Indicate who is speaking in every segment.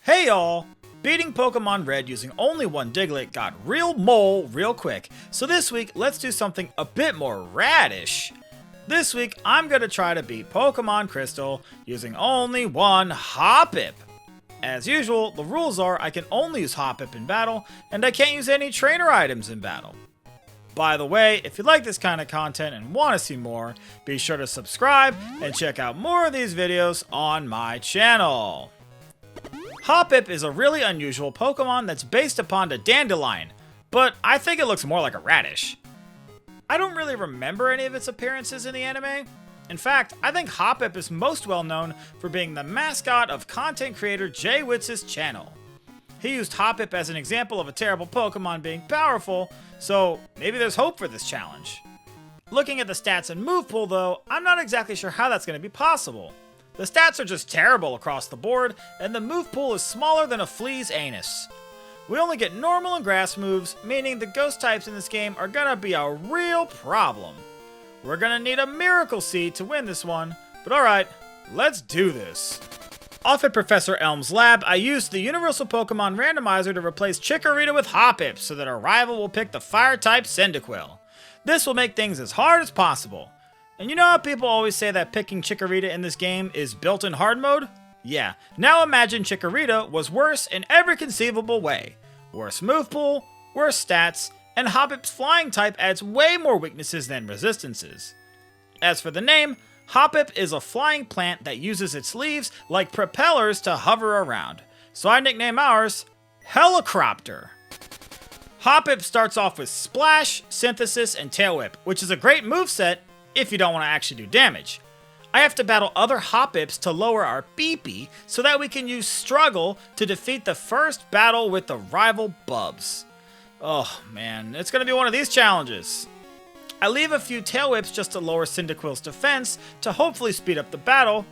Speaker 1: Hey y'all! Beating Pokemon Red using only one Diglett got real mole real quick, so this week let's do something a bit more radish. This week I'm gonna try to beat Pokemon Crystal using only one Hoppip. As usual, the rules are I can only use Hoppip in battle, and I can't use any trainer items in battle. By the way, if you like this kind of content and want to see more, be sure to subscribe and check out more of these videos on my channel. Hoppip is a really unusual Pokemon that's based upon a dandelion, but I think it looks more like a radish. I don't really remember any of its appearances in the anime. In fact, I think Hoppip is most well known for being the mascot of content creator Jay Witz's channel. He used Hoppip as an example of a terrible Pokemon being powerful, so maybe there's hope for this challenge. Looking at the stats and move pool though, I'm not exactly sure how that's going to be possible. The stats are just terrible across the board, and the move pool is smaller than a flea's anus. We only get normal and grass moves, meaning the ghost types in this game are gonna be a real problem. We're gonna need a miracle seed to win this one, but alright, let's do this. Off at Professor Elm's lab, I used the Universal Pokemon Randomizer to replace Chikorita with Hoppip so that our rival will pick the Fire-type Cyndaquil. This will make things as hard as possible. And you know how people always say that picking Chikorita in this game is built-in hard mode? Yeah, now imagine Chikorita was worse in every conceivable way. Worse move pool, worse stats, and Hoppip's flying type adds way more weaknesses than resistances. As for the name, Hoppip is a flying plant that uses its leaves like propellers to hover around, so I nickname ours Helicopter. Hoppip starts off with Splash, Synthesis, and Tail Whip, which is a great moveset if you don't want to actually do damage. I have to battle other Hoppips to lower our BP so that we can use Struggle to defeat the first battle with the rival Bubs. Oh man, it's going to be one of these challenges. I leave a few Tail Whips just to lower Cyndaquil's defense to hopefully speed up the battle,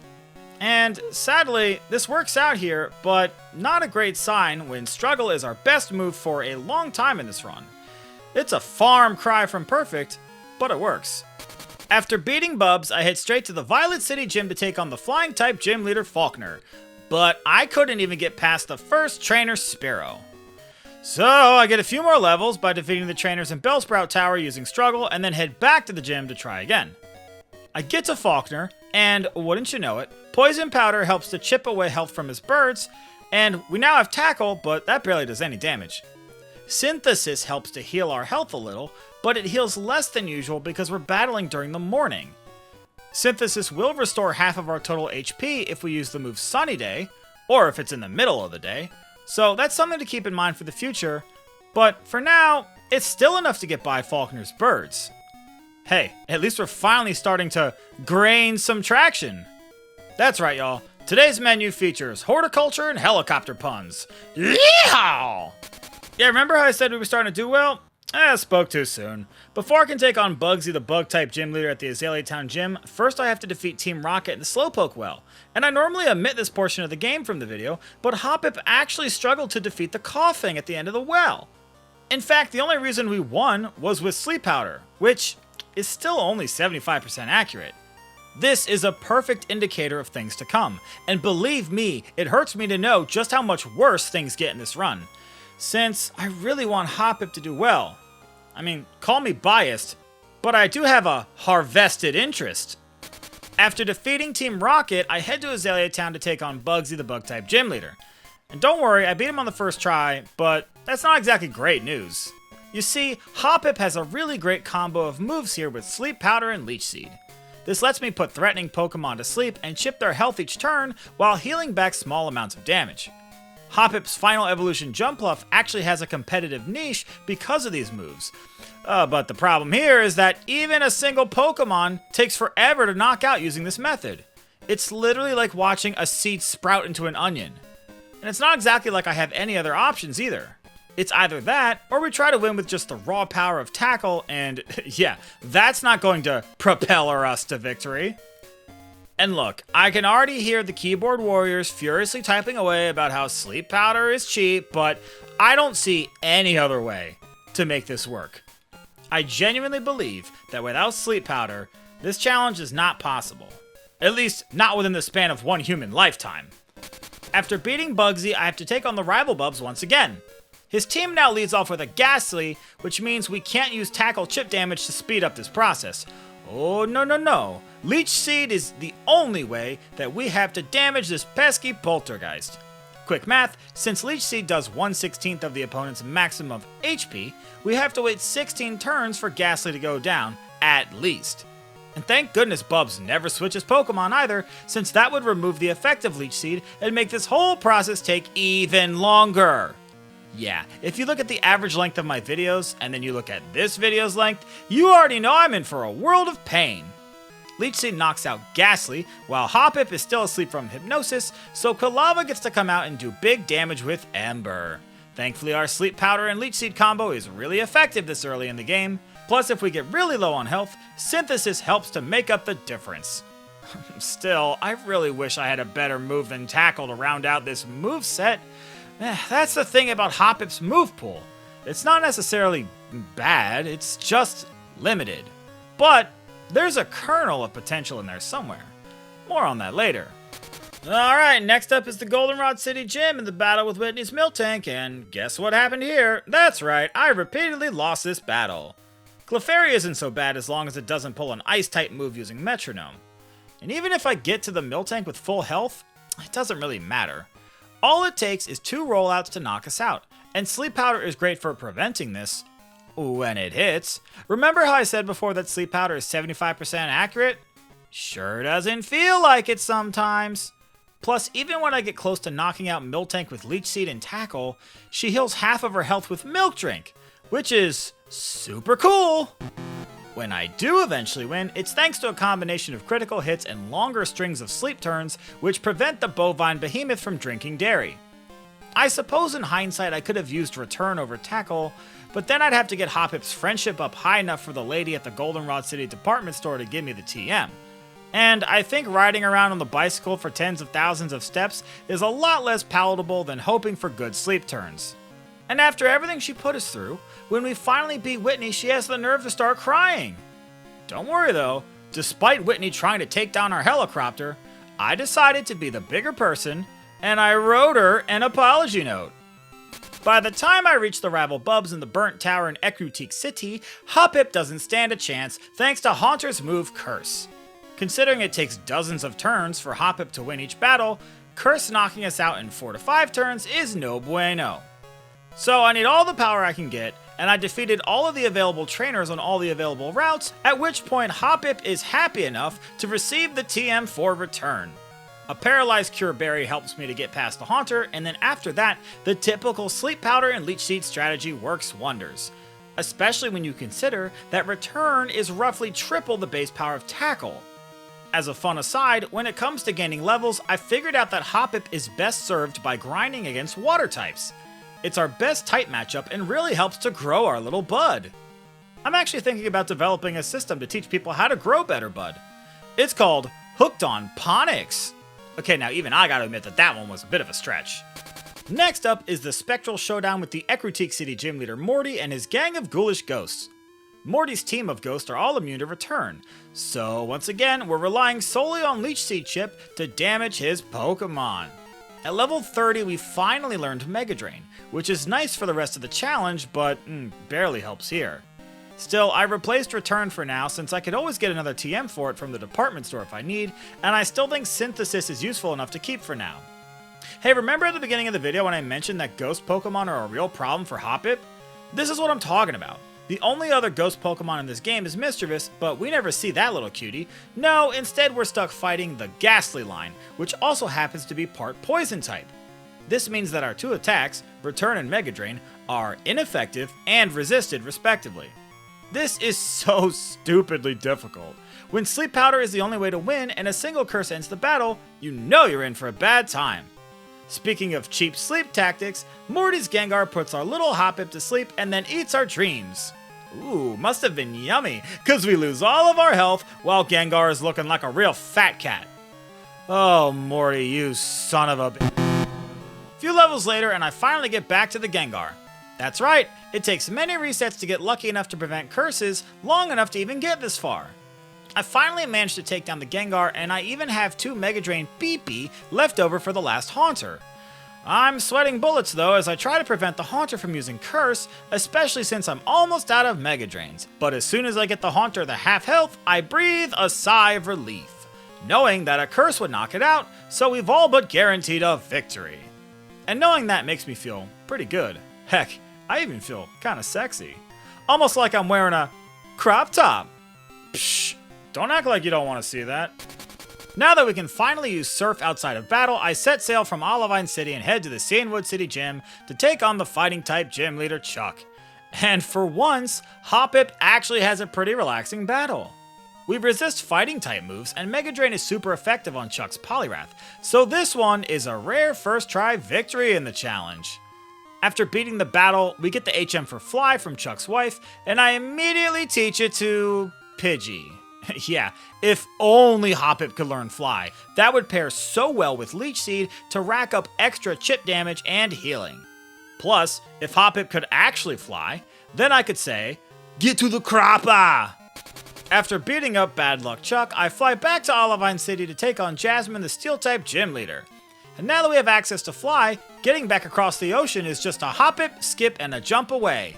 Speaker 1: and sadly, this works out here, but not a great sign when Struggle is our best move for a long time in this run. It's a farm cry from perfect, but it works. After beating Bubs, I head straight to the Violet City Gym to take on the Flying-type gym leader Faulkner, but I couldn't even get past the first trainer, Spearow. So I get a few more levels by defeating the trainers in Bellsprout Tower using Struggle, and then head back to the gym to try again. I get to Faulkner, and wouldn't you know it, Poison Powder helps to chip away health from his birds, and we now have Tackle, but that barely does any damage. Synthesis helps to heal our health a little, but it heals less than usual because we're battling during the morning. Synthesis will restore half of our total HP if we use the move Sunny Day, or if it's in the middle of the day, so that's something to keep in mind for the future, but for now, it's still enough to get by Faulkner's birds. Hey, at least we're finally starting to gain some traction. That's right, y'all. Today's menu features horticulture and helicopter puns. Yeehaw! Yeah, remember how I said we were starting to do well? I spoke too soon. Before I can take on Bugsy, the bug-type gym leader at the Azalea Town Gym, first I have to defeat Team Rocket in the Slowpoke well. And I normally omit this portion of the game from the video, but Hoppip actually struggled to defeat the Coughing at the end of the well. In fact, the only reason we won was with Sleep Powder, which is still only 75% accurate. This is a perfect indicator of things to come, and believe me, it hurts me to know just how much worse things get in this run, since I really want Hoppip to do well. I mean, call me biased, but I do have a harvested interest. After defeating Team Rocket, I head to Azalea Town to take on Bugsy, the bug-type gym leader. And don't worry, I beat him on the first try, but that's not exactly great news. You see, Hoppip has a really great combo of moves here with Sleep Powder and Leech Seed. This lets me put threatening Pokemon to sleep and chip their health each turn while healing back small amounts of damage. Hoppip's final evolution Jumpluff actually has a competitive niche because of these moves. But the problem here is that even a single Pokemon takes forever to knock out using this method. It's literally like watching a seed sprout into an onion. And it's not exactly like I have any other options either. It's either that, or we try to win with just the raw power of Tackle, and yeah, that's not going to propel us to victory. And look, I can already hear the keyboard warriors furiously typing away about how Sleep Powder is cheap, but I don't see any other way to make this work. I genuinely believe that without Sleep Powder, this challenge is not possible. At least, not within the span of one human lifetime. After beating Bugsy, I have to take on the rival Bubs once again. His team now leads off with a Ghastly, which means we can't use tackle chip damage to speed up this process. Oh no. Leech Seed is the only way that we have to damage this pesky Poltergeist. Quick math, since Leech Seed does 1/16 of the opponent's maximum HP, we have to wait 16 turns for Ghastly to go down, at least. And thank goodness Bubs never switches Pokemon either, since that would remove the effect of Leech Seed and make this whole process take even longer. Yeah, if you look at the average length of my videos, and then you look at this video's length, you already know I'm in for a world of pain. Leech Seed knocks out Ghastly, while Hoppip is still asleep from hypnosis, so Kalava gets to come out and do big damage with Ember. Thankfully, our Sleep Powder and Leech Seed combo is really effective this early in the game. Plus, if we get really low on health, Synthesis helps to make up the difference. Still, I really wish I had a better move than Tackle to round out this moveset. That's the thing about Hoppip's move pool. It's not necessarily bad, it's just limited. But there's a kernel of potential in there somewhere. More on that later. Alright, next up is the Goldenrod City Gym and the battle with Whitney's Miltank, and guess what happened here? That's right, I repeatedly lost this battle. Clefairy isn't so bad as long as it doesn't pull an Ice-type move using Metronome. And even if I get to the Miltank with full health, it doesn't really matter. All it takes is 2 rollouts to knock us out, and Sleep Powder is great for preventing this when it hits. Remember how I said before that Sleep Powder is 75% accurate? Sure doesn't feel like it sometimes. Plus, even when I get close to knocking out Miltank with Leech Seed and Tackle, she heals half of her health with Milk Drink, which is super cool. When I do eventually win, it's thanks to a combination of critical hits and longer strings of sleep turns, which prevent the bovine behemoth from drinking dairy. I suppose in hindsight I could have used Return over Tackle, but then I'd have to get Hoppip's friendship up high enough for the lady at the Goldenrod City department store to give me the TM. And I think riding around on the bicycle for tens of thousands of steps is a lot less palatable than hoping for good sleep turns. And after everything she put us through, when we finally beat Whitney, she has the nerve to start crying. Don't worry though, despite Whitney trying to take down our helicopter, I decided to be the bigger person, and I wrote her an apology note. By the time I reach the rival Bubs in the Burnt Tower in Ecruteak City, Hoppip doesn't stand a chance thanks to Haunter's move Curse. Considering it takes dozens of turns for Hoppip to win each battle, Curse knocking us out in 4 to 5 turns is no bueno. So I need all the power I can get, and I defeated all of the available trainers on all the available routes, at which point Hoppip is happy enough to receive the TM for Return. A Paralyzed Cure Berry helps me to get past the Haunter, and then after that, the typical Sleep Powder and Leech Seed strategy works wonders. Especially when you consider that Return is roughly triple the base power of Tackle. As a fun aside, when it comes to gaining levels, I figured out that Hoppip is best served by grinding against water types. It's our best type matchup and really helps to grow our little bud. I'm actually thinking about developing a system to teach people how to grow better bud. It's called Hooked on Ponics. Okay, now even I gotta admit that one was a bit of a stretch. Next up is the Spectral Showdown with the Ecruteak City Gym Leader Morty and his gang of ghoulish ghosts. Morty's team of ghosts are all immune to Return, so once again we're relying solely on Leech Seed Chip to damage his Pokemon. At level 30 we finally learned Mega Drain, which is nice for the rest of the challenge, but barely helps here. Still, I replaced Return for now since I could always get another TM for it from the department store if I need, and I still think Synthesis is useful enough to keep for now. Hey, remember at the beginning of the video when I mentioned that ghost Pokemon are a real problem for Hoppip? This is what I'm talking about. The only other ghost Pokemon in this game is Mischievous, but we never see that little cutie. No, instead we're stuck fighting the Ghastly line, which also happens to be part Poison type. This means that our 2 attacks, Return and Mega Drain, are ineffective and resisted respectively. This is so stupidly difficult. When Sleep Powder is the only way to win and a single curse ends the battle, you know you're in for a bad time. Speaking of cheap sleep tactics, Morty's Gengar puts our little Hoppip to sleep and then eats our dreams. Ooh, must have been yummy, cause we lose all of our health while Gengar is looking like a real fat cat. Oh, Morty, you son of a bitch. A few levels later and I finally get back to the Gengar. That's right, it takes many resets to get lucky enough to prevent curses long enough to even get this far. I finally managed to take down the Gengar, and I even have 2 Mega Drain Beepy left over for the last Haunter. I'm sweating bullets though as I try to prevent the Haunter from using Curse, especially since I'm almost out of Mega Drains. But as soon as I get the Haunter to half health, I breathe a sigh of relief, knowing that a Curse would knock it out, so we've all but guaranteed a victory. And knowing that makes me feel pretty good. Heck, I even feel kinda sexy. Almost like I'm wearing a crop top. Psh, don't act like you don't want to see that. Now that we can finally use Surf outside of battle, I set sail from Olivine City and head to the Cianwood City Gym to take on the fighting-type gym leader Chuck. And for once, Hoppip actually has a pretty relaxing battle. We resist fighting-type moves, and Mega Drain is super effective on Chuck's Poliwrath, so this one is a rare first-try victory in the challenge. After beating the battle, we get the HM for Fly from Chuck's wife, and I immediately teach it to Pidgey. Yeah, if only Hoppip could learn Fly. That would pair so well with Leech Seed to rack up extra chip damage and healing. Plus, if Hoppip could actually fly, then I could say, "Get to the cropper!" After beating up Bad Luck Chuck, I fly back to Olivine City to take on Jasmine, the Steel-type gym leader. And now that we have access to Fly, getting back across the ocean is just a Hoppip, Skip, and a jump away.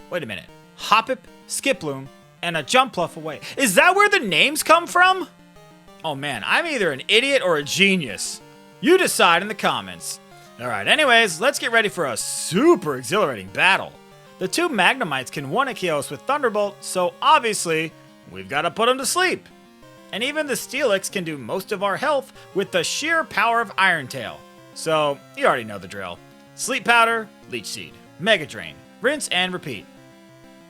Speaker 1: Wait a minute. Hoppip, Skiploom, and a Jumpluff away. Is that where the names come from? Oh man, I'm either an idiot or a genius. You decide in the comments. Alright, anyways, let's get ready for a super exhilarating battle. The 2 Magnemites can one-hit KO us with Thunderbolt, so obviously, we've got to put them to sleep. And even the Steelix can do most of our health with the sheer power of Iron Tail. So, you already know the drill. Sleep Powder, Leech Seed, Mega Drain, rinse and repeat.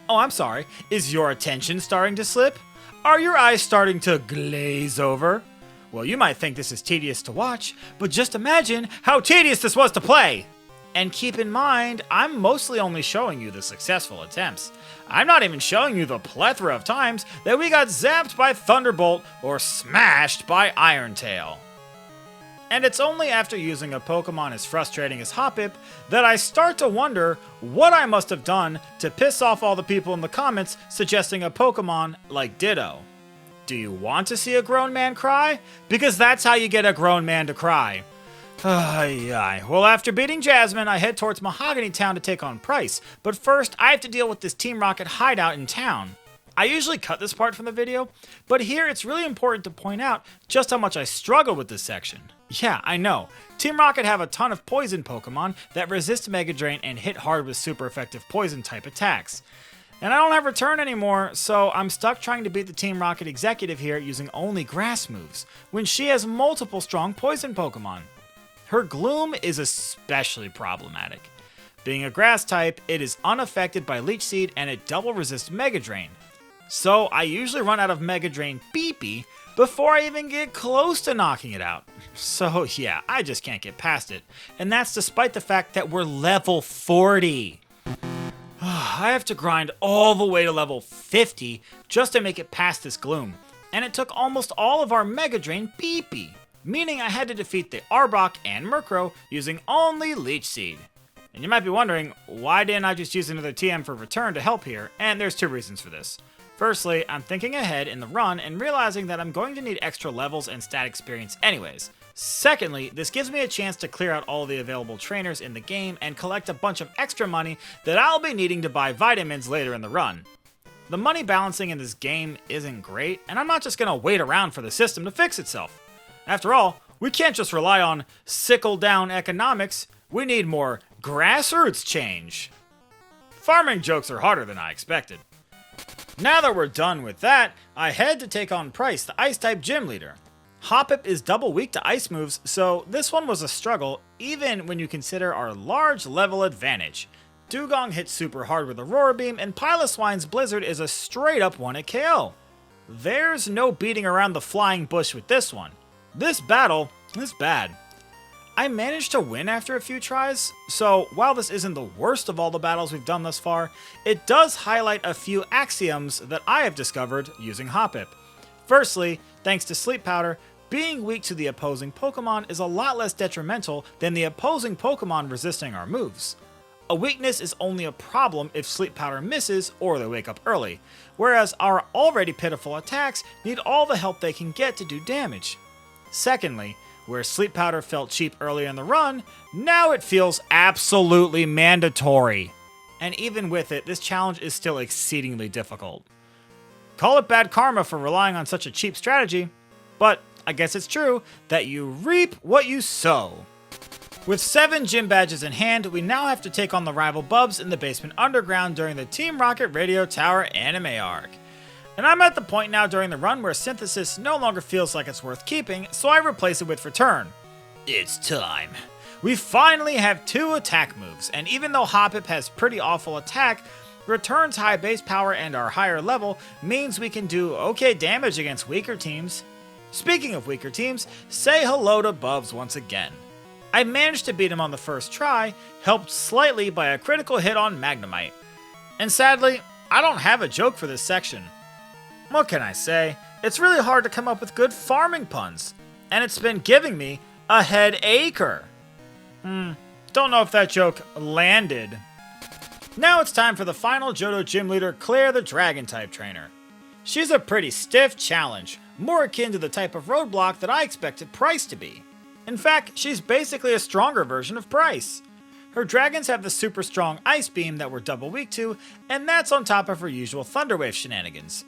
Speaker 1: Oh, I'm sorry. Is your attention starting to slip? Are your eyes starting to glaze over? Well, you might think this is tedious to watch, but just imagine how tedious this was to play! And keep in mind, I'm mostly only showing you the successful attempts. I'm not even showing you the plethora of times that we got zapped by Thunderbolt or smashed by Iron Tail. And it's only after using a Pokemon as frustrating as Hoppip that I start to wonder what I must have done to piss off all the people in the comments suggesting a Pokemon like Ditto. Do you want to see a grown man cry? Because that's how you get a grown man to cry. Well, after beating Jasmine, I head towards Mahogany Town to take on Price, but first I have to deal with this Team Rocket hideout in town. I usually cut this part from the video, but here it's really important to point out just how much I struggled with this section. Yeah, I know. Team Rocket have a ton of poison Pokemon that resist Mega Drain and hit hard with super effective poison type attacks. And I don't have Return anymore, so I'm stuck trying to beat the Team Rocket executive here using only grass moves, when she has multiple strong poison Pokemon. Her Gloom is especially problematic. Being a grass type, it is unaffected by Leech Seed and it double resists Mega Drain. So I usually run out of Mega Drain Beepy before I even get close to knocking it out. So yeah, I just can't get past it. And that's despite the fact that we're level 40. I have to grind all the way to level 50 just to make it past this Gloom. And it took almost all of our Mega Drain Beepy, meaning I had to defeat the Arbok and Murkrow using only Leech Seed. And you might be wondering, why didn't I just use another TM for Return to help here? And there's 2 reasons for this. Firstly, I'm thinking ahead in the run and realizing that I'm going to need extra levels and stat experience anyways. Secondly, this gives me a chance to clear out all the available trainers in the game and collect a bunch of extra money that I'll be needing to buy vitamins later in the run. The money balancing in this game isn't great, and I'm not just going to wait around for the system to fix itself. After all, we can't just rely on sickle-down economics, we need more grassroots change. Farming jokes are harder than I expected. Now that we're done with that, I head to take on Price, the Ice-type gym leader. Hoppip is double weak to ice moves, so this one was a struggle even when you consider our large level advantage. Dugong hits super hard with Aurora Beam, and Piloswine's Blizzard is a straight-up one-hit KO. There's no beating around the flying bush with this one. This battle is bad. I managed to win after a few tries, so while this isn't the worst of all the battles we've done thus far, it does highlight a few axioms that I have discovered using Hoppip. Firstly, thanks to Sleep Powder, being weak to the opposing Pokemon is a lot less detrimental than the opposing Pokemon resisting our moves. A weakness is only a problem if sleep powder misses or they wake up early, whereas our already pitiful attacks need all the help they can get to do damage. Secondly, where sleep powder felt cheap earlier in the run, now it feels absolutely mandatory. And even with it, this challenge is still exceedingly difficult. Call it bad karma for relying on such a cheap strategy, but I guess it's true that you reap what you sow. With 7 gym badges in hand, we now have to take on the rival Bubs in the basement underground during the Team Rocket Radio Tower anime arc. And I'm at the point now during the run where Synthesis no longer feels like it's worth keeping, so I replace it with Return. It's time. We finally have 2 attack moves, and even though Hoppip has pretty awful attack, Return's high base power and our higher level means we can do okay damage against weaker teams. Speaking of weaker teams, say hello to Bubs once again. I managed to beat him on the first try, helped slightly by a critical hit on Magnemite. And sadly, I don't have a joke for this section. What can I say? It's really hard to come up with good farming puns, and it's been giving me a head-acre. Don't know if that joke landed. Now it's time for the final Johto gym leader, Claire the Dragon-type trainer. She's a pretty stiff challenge, more akin to the type of roadblock that I expected Price to be. In fact, she's basically a stronger version of Price. Her dragons have the super strong Ice Beam that we're double weak to, and that's on top of her usual Thunder Wave shenanigans.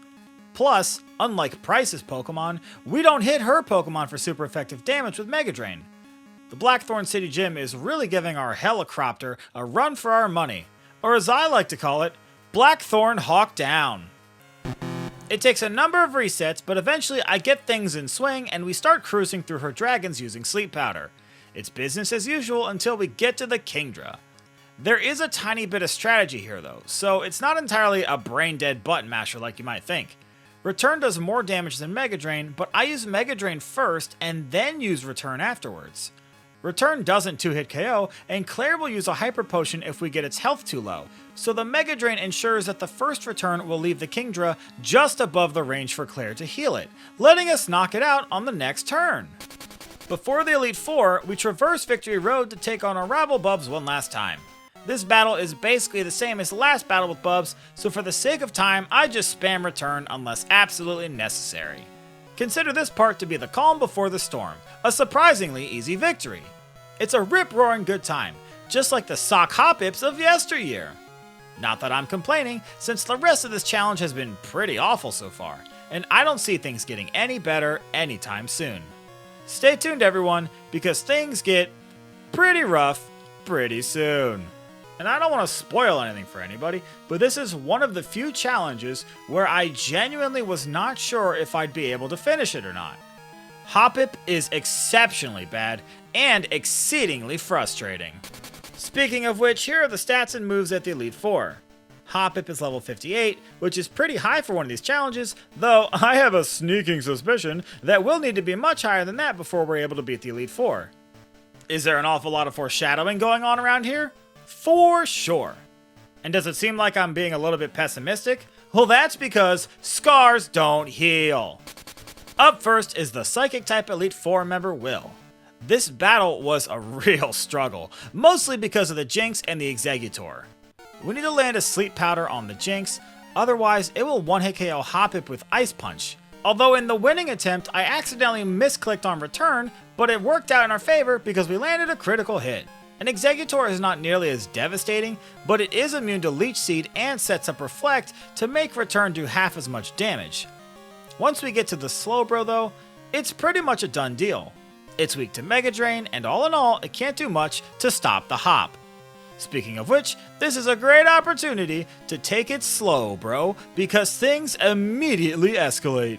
Speaker 1: Plus, unlike Price's Pokemon, we don't hit her Pokemon for super effective damage with Mega Drain. The Blackthorn City Gym is really giving our Helicopter a run for our money, or as I like to call it, Blackthorn Hawk Down. It takes a number of resets, but eventually I get things in swing and we start cruising through her dragons using Sleep Powder. It's business as usual until we get to the Kingdra. There is a tiny bit of strategy here though, so it's not entirely a brain-dead button masher like you might think. Return does more damage than Mega Drain, but I use Mega Drain first and then use Return afterwards. Return doesn't 2-hit KO, and Claire will use a Hyper Potion if we get its health too low, so the Mega Drain ensures that the first Return will leave the Kingdra just above the range for Claire to heal it, letting us knock it out on the next turn. Before the Elite Four, we traverse Victory Road to take on our rival Bubs one last time. This battle is basically the same as the last battle with Bubs, so for the sake of time, I just spam Return unless absolutely necessary. Consider this part to be the calm before the storm, a surprisingly easy victory. It's a rip-roaring good time, just like the sock Hoppips of yesteryear. Not that I'm complaining, since the rest of this challenge has been pretty awful so far, and I don't see things getting any better anytime soon. Stay tuned everyone, because things get pretty rough pretty soon. And I don't want to spoil anything for anybody, but this is one of the few challenges where I genuinely was not sure if I'd be able to finish it or not. Hoppip is exceptionally bad and exceedingly frustrating. Speaking of which, here are the stats and moves at the Elite Four. Hoppip is level 58, which is pretty high for one of these challenges, though I have a sneaking suspicion that we'll need to be much higher than that before we're able to beat the Elite Four. Is there an awful lot of foreshadowing going on around here? For sure. And does it seem like I'm being a little bit pessimistic? Well, that's because scars don't heal. Up first is the Psychic type Elite Four member Will. This battle was a real struggle, mostly because of the Jinx and the Exeggutor. We need to land a Sleep Powder on the Jinx, otherwise it will one-hit KO Hoppip with Ice Punch. Although in the winning attempt, I accidentally misclicked on Return, but it worked out in our favor because we landed a critical hit. An Exeggutor is not nearly as devastating, but it is immune to Leech Seed and sets up Reflect to make Return do half as much damage. Once we get to the Slowbro though, it's pretty much a done deal. It's weak to Mega Drain, and all in all, it can't do much to stop the Hop. Speaking of which, this is a great opportunity to take it slow, bro, because things immediately escalate.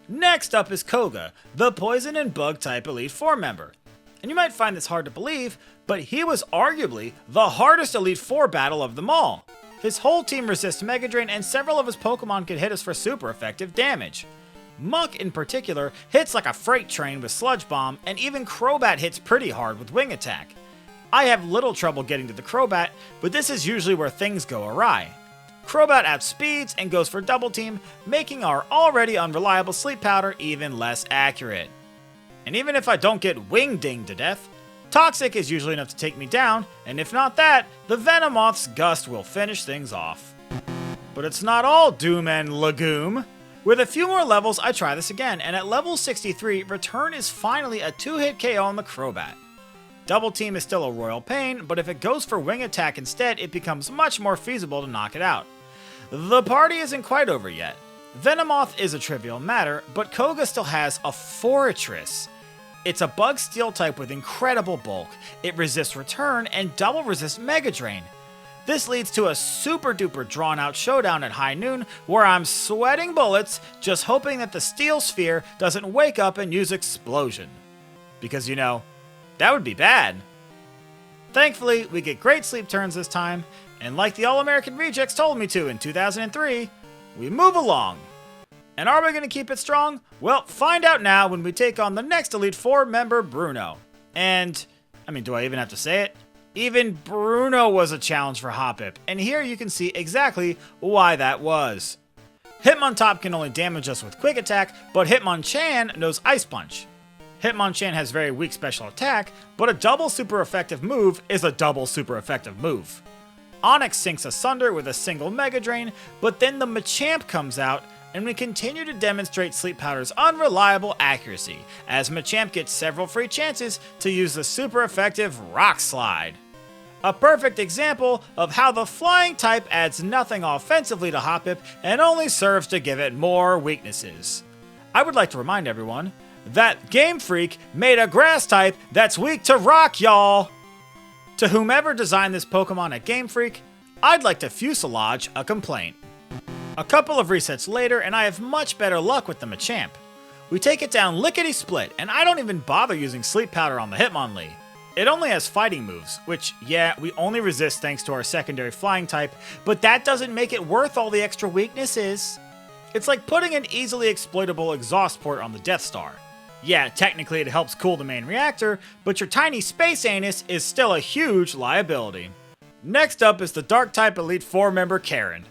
Speaker 1: Next up is Koga, the Poison and Bug type Elite Four member. And you might find this hard to believe, but he was arguably the hardest Elite Four battle of them all. His whole team resists Mega Drain, and several of his Pokemon can hit us for super effective damage. Muck in particular hits like a freight train with Sludge Bomb, and even Crobat hits pretty hard with Wing Attack. I have little trouble getting to the Crobat, but this is usually where things go awry. Crobat outspeeds and goes for Double Team, making our already unreliable Sleep Powder even less accurate. And even if I don't get Wing Dinged to death, Toxic is usually enough to take me down, and if not that, the Venomoth's Gust will finish things off. But it's not all doom and legume. With a few more levels, I try this again, and at level 63, Return is finally a 2-hit KO on the Crobat. Double Team is still a royal pain, but if it goes for Wing Attack instead, it becomes much more feasible to knock it out. The party isn't quite over yet. Venomoth is a trivial matter, but Koga still has a Fortress. It's a bug steel type with incredible bulk, it resists Return, and double resists Mega Drain. This leads to a super duper drawn out showdown at high noon where I'm sweating bullets just hoping that the Steel Sphere doesn't wake up and use Explosion. Because you know, that would be bad. Thankfully, we get great sleep turns this time, and like the All-American Rejects told me to in 2003, we move along. And are we going to keep it strong? Well, find out now when we take on the next Elite Four member, Bruno. And, I mean, do I even have to say it? Even Bruno was a challenge for Hoppip, and here you can see exactly why that was. Hitmontop can only damage us with Quick Attack, but Hitmonchan knows Ice Punch. Hitmonchan has very weak special attack, but a double super effective move is a double super effective move. Onix sinks asunder with a single Mega Drain, but then the Machamp comes out, and we continue to demonstrate Sleep Powder's unreliable accuracy, as Machamp gets several free chances to use the super effective Rock Slide. A perfect example of how the flying type adds nothing offensively to Hoppip and only serves to give it more weaknesses. I would like to remind everyone that Game Freak made a grass type that's weak to rock, y'all! To whomever designed this Pokemon at Game Freak, I'd like to fuselage a complaint. A couple of resets later, and I have much better luck with the Machamp. We take it down lickety-split, and I don't even bother using Sleep Powder on the Hitmonlee. It only has fighting moves, which, yeah, we only resist thanks to our secondary flying type, but that doesn't make it worth all the extra weaknesses. It's like putting an easily exploitable exhaust port on the Death Star. Yeah, technically it helps cool the main reactor, but your tiny space anus is still a huge liability. Next up is the Dark-type Elite Four member Karen.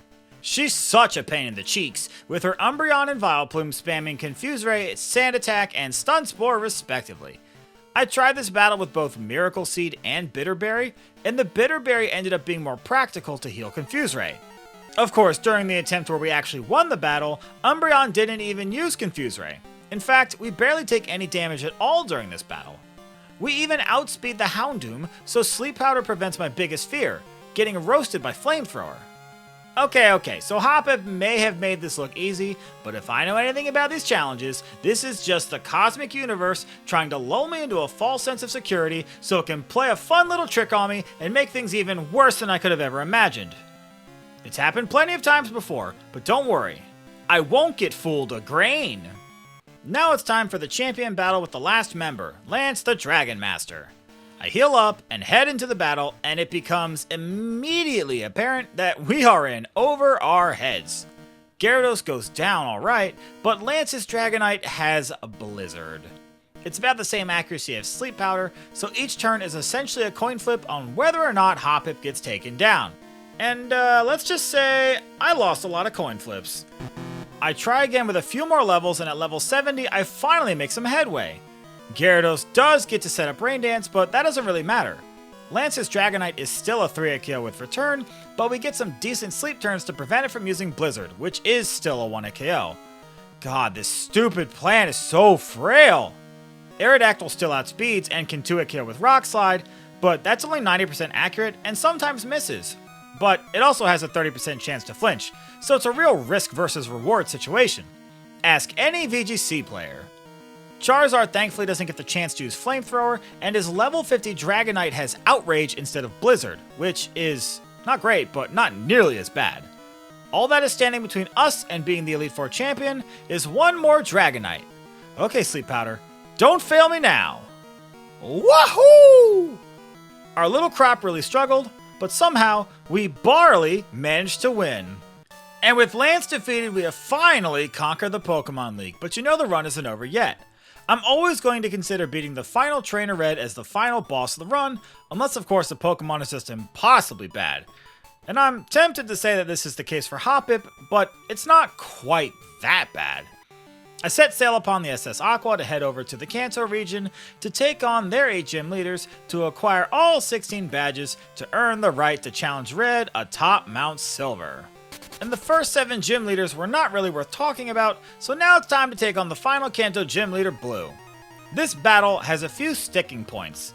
Speaker 1: She's such a pain in the cheeks, with her Umbreon and Vileplume spamming Confuse Ray, Sand Attack, and Stun Spore respectively. I tried this battle with both Miracle Seed and Bitterberry, and the Bitterberry ended up being more practical to heal Confuse Ray. Of course, during the attempt where we actually won the battle, Umbreon didn't even use Confuse Ray. In fact, we barely take any damage at all during this battle. We even outspeed the Houndoom, so Sleep Powder prevents my biggest fear, getting roasted by Flamethrower. Okay, so Hoppip may have made this look easy, but if I know anything about these challenges, this is just the cosmic universe trying to lull me into a false sense of security so it can play a fun little trick on me and make things even worse than I could have ever imagined. It's happened plenty of times before, but don't worry, I won't get fooled again. Now it's time for the champion battle with the last member, Lance the Dragon Master. I heal up and head into the battle, and it becomes immediately apparent that we are in over our heads. Gyarados goes down alright, but Lance's Dragonite has a Blizzard. It's about the same accuracy as Sleep Powder, so each turn is essentially a coin flip on whether or not Hoppip gets taken down. And let's just say I lost a lot of coin flips. I try again with a few more levels, and at level 70 I finally make some headway. Gyarados does get to set up Rain Dance, but that doesn't really matter. Lance's Dragonite is still a 3-hit KO with Return, but we get some decent sleep turns to prevent it from using Blizzard, which is still a 1-hit KO. God, this stupid plan is so frail! Aerodactyl still outspeeds and can 2-hit KO with Rock Slide, but that's only 90% accurate and sometimes misses. But it also has a 30% chance to flinch, so it's a real risk versus reward situation. Ask any VGC player. Charizard thankfully doesn't get the chance to use Flamethrower, and his level 50 Dragonite has Outrage instead of Blizzard, which is not great, but not nearly as bad. All that is standing between us and being the Elite Four champion is one more Dragonite. Okay, Sleep Powder, don't fail me now. Wahoo! Our little crop really struggled, but somehow we barely managed to win. And with Lance defeated, we have finally conquered the Pokemon League, but you know the run isn't over yet. I'm always going to consider beating the final Trainer Red as the final boss of the run, unless of course the Pokemon is just impossibly bad. And I'm tempted to say that this is the case for Hoppip, but it's not quite that bad. I set sail upon the SS Aqua to head over to the Kanto region to take on their 8 gym leaders to acquire all 16 badges to earn the right to challenge Red atop Mount Silver. And the first 7 gym leaders were not really worth talking about, so now it's time to take on the final Kanto gym leader, Blue. This battle has a few sticking points.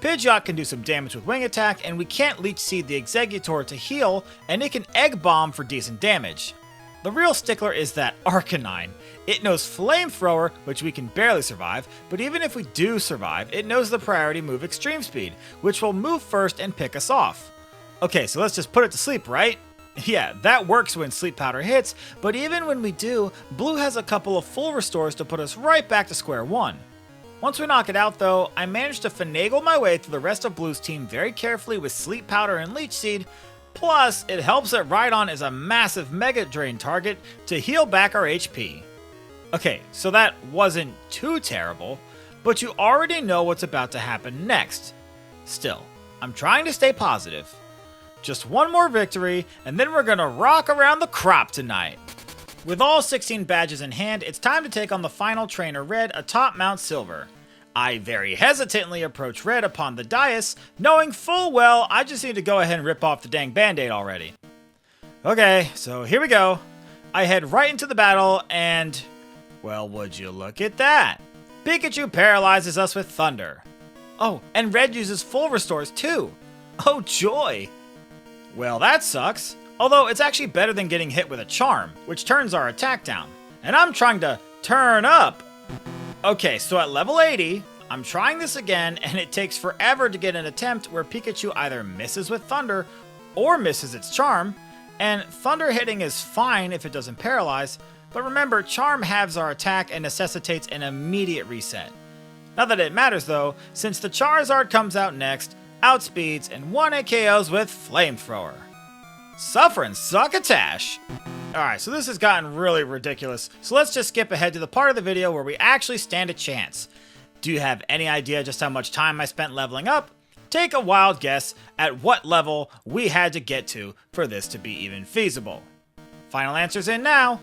Speaker 1: Pidgeot can do some damage with Wing Attack, and we can't Leech Seed the Exeggutor to heal, and it can Egg Bomb for decent damage. The real stickler is that Arcanine. It knows Flamethrower, which we can barely survive, but even if we do survive, it knows the priority move Extreme Speed, which will move first and pick us off. Okay, so let's just put it to sleep, right? Yeah, that works when Sleep Powder hits, but even when we do, Blue has a couple of full restores to put us right back to square one. Once we knock it out though, I managed to finagle my way through the rest of Blue's team very carefully with Sleep Powder and Leech Seed. Plus, it helps that Rhydon is a massive Mega Drain target to heal back our HP. Okay, so that wasn't too terrible, but you already know what's about to happen next. Still, I'm trying to stay positive. Just one more victory, and then we're gonna rock around the crop tonight. With all 16 badges in hand, it's time to take on the final trainer, Red, atop Mount Silver. I very hesitantly approach Red upon the dais, knowing full well I just need to go ahead and rip off the dang band-aid already. Okay, so here we go. I head right into the battle, and... well, would you look at that? Pikachu paralyzes us with Thunder. Oh, and Red uses full restores too. Oh joy! Well, that sucks. Although it's actually better than getting hit with a Charm, which turns our attack down. And I'm trying to turn up. Okay, so at level 80, I'm trying this again, and it takes forever to get an attempt where Pikachu either misses with Thunder or misses its Charm, and Thunder hitting is fine if it doesn't paralyze, but remember, Charm halves our attack and necessitates an immediate reset. Not that it matters though, since the Charizard comes out next, outspeeds, and 1-hit KOs with Flamethrower. Suffering Succotash! Alright, so this has gotten really ridiculous, so let's just skip ahead to the part of the video where we actually stand a chance. Do you have any idea just how much time I spent leveling up? Take a wild guess at what level we had to get to for this to be even feasible. Final answer's in now.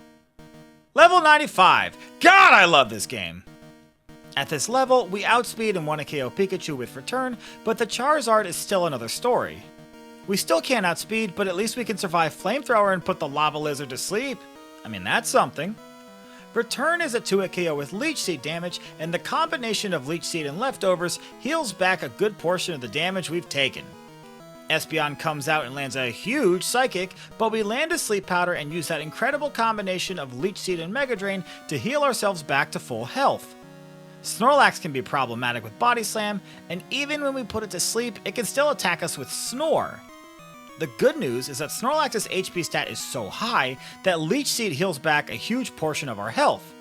Speaker 1: Level 95. God, I love this game! At this level, we outspeed and 1-hit KO Pikachu with Return, but the Charizard is still another story. We still can't outspeed, but at least we can survive Flamethrower and put the Lava Lizard to sleep. I mean, that's something. Return is a 2-hit KO with Leech Seed damage, and the combination of Leech Seed and Leftovers heals back a good portion of the damage we've taken. Espeon comes out and lands a huge Psychic, but we land a Sleep Powder and use that incredible combination of Leech Seed and Mega Drain to heal ourselves back to full health. Snorlax can be problematic with Body Slam, and even when we put it to sleep, it can still attack us with Snore. The good news is that Snorlax's HP stat is so high that Leech Seed heals back a huge portion of our health.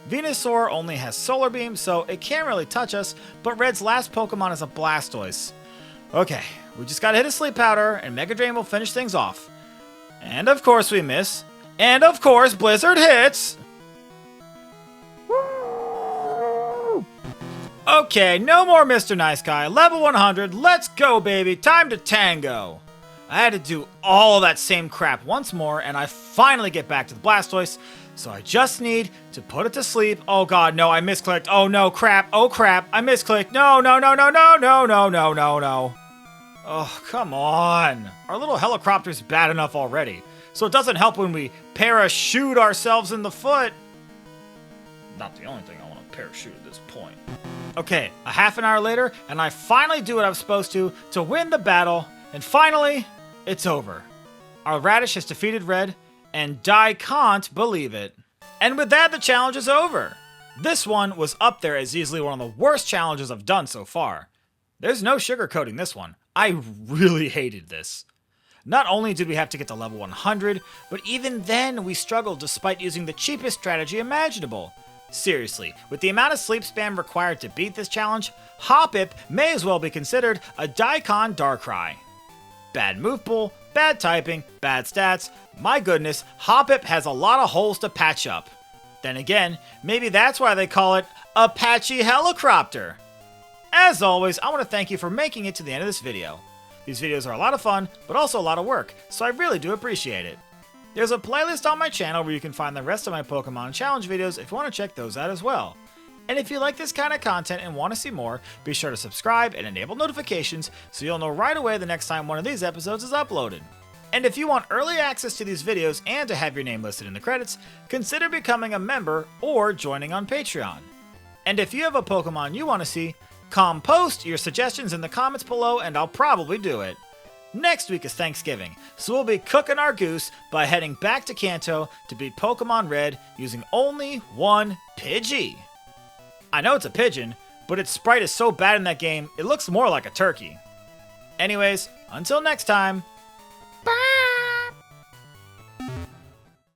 Speaker 1: Venusaur only has Solar Beam, so it can't really touch us, but Red's last Pokemon is a Blastoise. Okay, we just gotta hit a Sleep Powder, and Mega Drain will finish things off. And of course we miss. And of course Blizzard hits! Okay, no more Mr. Nice Guy. Level 100, let's go baby, time to tango! I had to do all of that same crap once more, and I finally get back to the Blastoise, so I just need to put it to sleep. Oh god, no, I misclicked. Oh no, crap, oh crap, I misclicked. No, no, no, no, no, no, no, no, no, no. Oh, come on. Our little Helicopter's bad enough already, so it doesn't help when we parachute ourselves in the foot. Not the only thing I want to parachute at this point. Okay, a half an hour later, and I finally do what I'm supposed to win the battle, and finally, it's over. Our Radish has defeated Red, and I can't believe it. And with that, the challenge is over. This one was up there as easily one of the worst challenges I've done so far. There's no sugarcoating this one. I really hated this. Not only did we have to get to level 100, but even then we struggled despite using the cheapest strategy imaginable. Seriously, with the amount of sleep spam required to beat this challenge, Hoppip may as well be considered a Daikon Darkrai. Bad move pool, bad typing, bad stats. My goodness, Hoppip has a lot of holes to patch up. Then again, maybe that's why they call it Apache Helicopter. As always, I want to thank you for making it to the end of this video. These videos are a lot of fun, but also a lot of work, so I really do appreciate it. There's a playlist on my channel where you can find the rest of my Pokemon challenge videos if you want to check those out as well. And if you like this kind of content and want to see more, be sure to subscribe and enable notifications so you'll know right away the next time one of these episodes is uploaded. And if you want early access to these videos and to have your name listed in the credits, consider becoming a member or joining on Patreon. And if you have a Pokemon you want to see, post your suggestions in the comments below and I'll probably do it. Next week is Thanksgiving, so we'll be cooking our goose by heading back to Kanto to beat Pokemon Red using only one Pidgey. I know it's a pigeon, but its sprite is so bad in that game, it looks more like a turkey. Anyways, until next time,